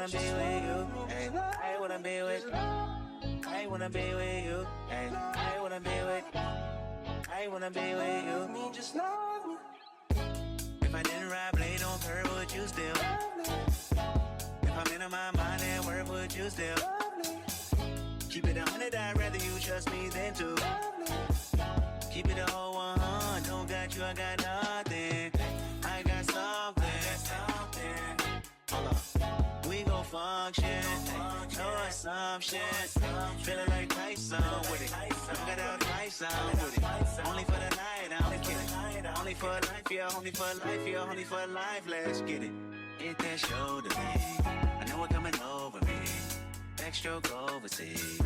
wanna be with you. Ay, I wanna be with. I wanna be with you. Ay, I wanna be with. I wanna be with you. Me, just love me. If I didn't ride blade on curve, would you still? If I'm in my mind at work, would you still? Keep it 100, I'd rather you trust me than to. Keep it a whole 100, don't got you, I got nothing. I got something. Hold up, we gon' function. No assumption. Feeling like Tyson with it. Got out Tyson with it. Only for the night, I'm kidding. Only for life, yeah, only for life, yeah, only for life. Let's get it. Hit that shoulder, me. I know it coming over me. Backstroke overseas.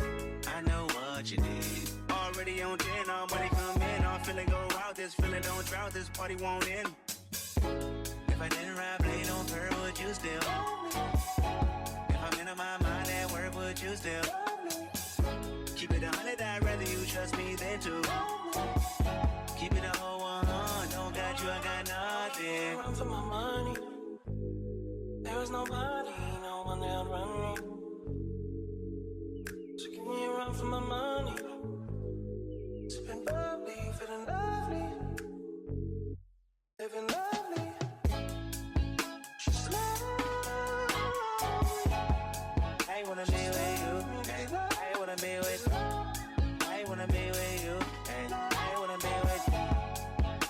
I know what you need. Already on 10, all money come in. All feeling go out, this feeling don't drought, this party won't end. If I didn't ride blade on curve, would you still? If I'm in my mind at work, would you still? Keep it 100, I'd rather you trust me than to. Keep it a whole 100, don't got you, I got nothing. Run for my money. There is nobody, no one that'll run me. So give me a run for my money. Sipping bubbly, feeling lovely. Living lovely. Just love me. I wanna be with you. I wanna be with you. I wanna be with you. I wanna be with you.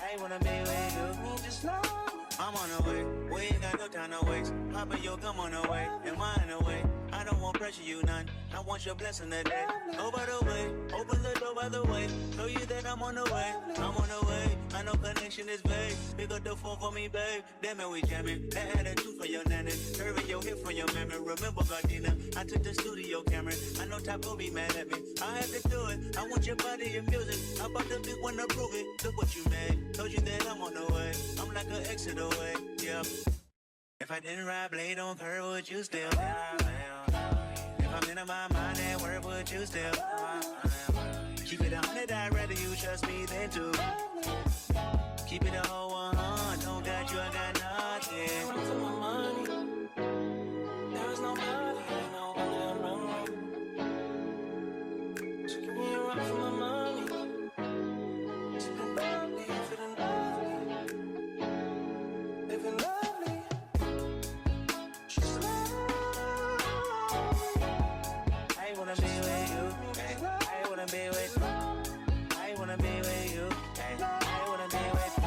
I wanna be with you. Me just love me. I'm on the way. We ain't got no time to waste. Papa, yo, come on the way. Am I in the way? I don't want pressure, you none. I want your blessing today. Go by the way, open the door by the way. Show you that I'm on the way, I'm on the way. I know connection is vague. Pick up the phone for me, babe. Damn it, we jamming. That attitude for your nanny. Curving your hip from your memory. Remember, Gardena, I took the studio camera. I know Top will be mad at me. I have to do it. I want your body and music. I bought the big one to prove it. Look what you made. Told you that I'm on the way. I'm like an exit away. Yeah. If I didn't ride blade on curve, would you still? If I'm in my mind at work, would you still? Keep it 100, I'd rather you trust me than to. Keep it a whole 100, don't got you, I got nothing. Run for my money. There is nobody, no one that'll run me. So give me a run for my money. Sipping bubbly, feeling lovely. Living lovely. I wanna be with you. I wanna be with you. I wanna be with you. I wanna be with you.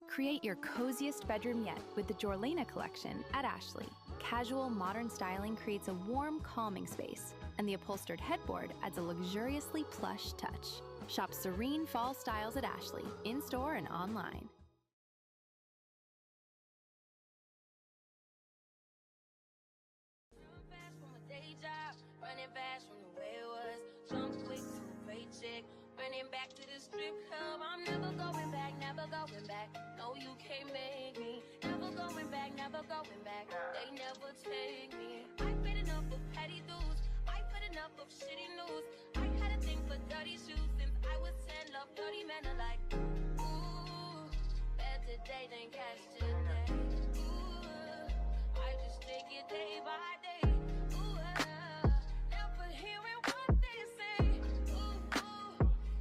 Create your coziest bedroom yet with the Jorlena collection at Ashley. Casual, modern styling creates a warm, calming space, and the upholstered headboard adds a luxuriously plush touch. Shop serene fall styles at Ashley, in-store and online. Running fast from the way it was, jump quick to a paycheck, running back to the strip club. I'm never going back, never going back. No, you can't make me. Never going back, never going back. They never take me. I've been enough of petty dudes. I've had enough of shitty news. I had a thing for dirty shoes since I was 10. Love dirty men alike. Ooh, bad today than cash today. Ooh, I just take it day by day. Hearing what they say, ooh,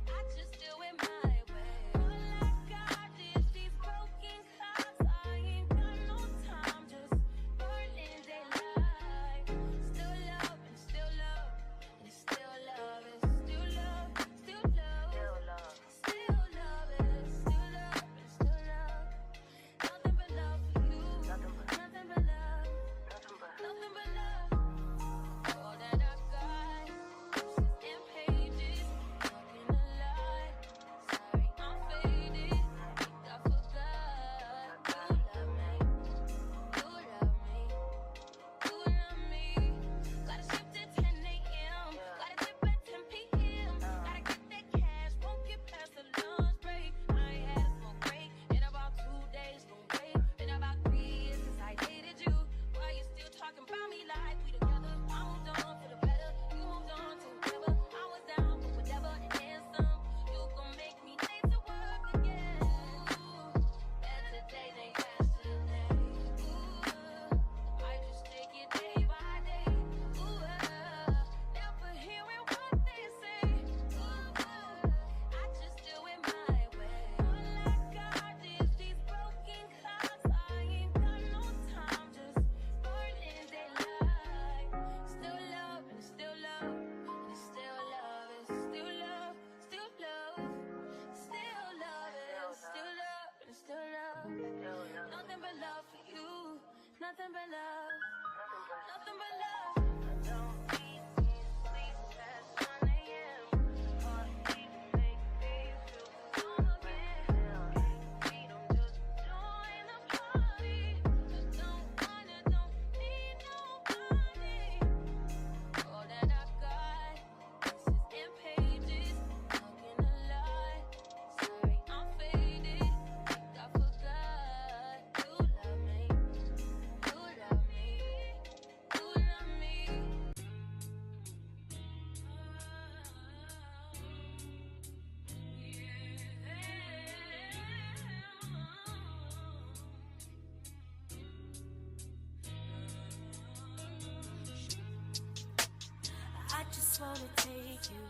I just do it my way. All I got is these broken clocks. I ain't got no time, just burning daylight. Still love and still love, and still love it. Still love, still love, still love it. Still love and still love. Nothing but love for you. Nothing but love. Nothing but love. All that I got, pieces and pages, talking a lot. Sorry, I'm faded. Think I forgot. You love me. You love me. You love me. Gotta shift at 10 a.m. Gotta dip at 10 p.m. Gotta get that cash. Won't get past the lunch break. I ain't had a smoke break in about 2 days. Don't wait. Been about 3 years since I dated you. Why you still talking about me like we together? I moved on for the better. You moved on to whatever. I was down for whatever and then some. You gon' make me late to work again. Ooh, better today than yesterday. Ooh, I just take it day by day. Ooh, never hearing what they say. Ooh, I just do it my way. All I got is these broken clocks. I ain't got no time, just burning daylight. Still love and still love, and still love it. Still love, still love, still love it. Still love and still love. Nothing but love for you. Nothing but love. Nothing but love. Don't eat me sleep past 1 a.m. Heartbeat make me feel calm again. Freedom just join the party. I don't need nobody. All that I got, pieces and pages, talking a lot. Sorry, I'm faded. Think I forgot. You love me. You love me. You love me. I just wanna take you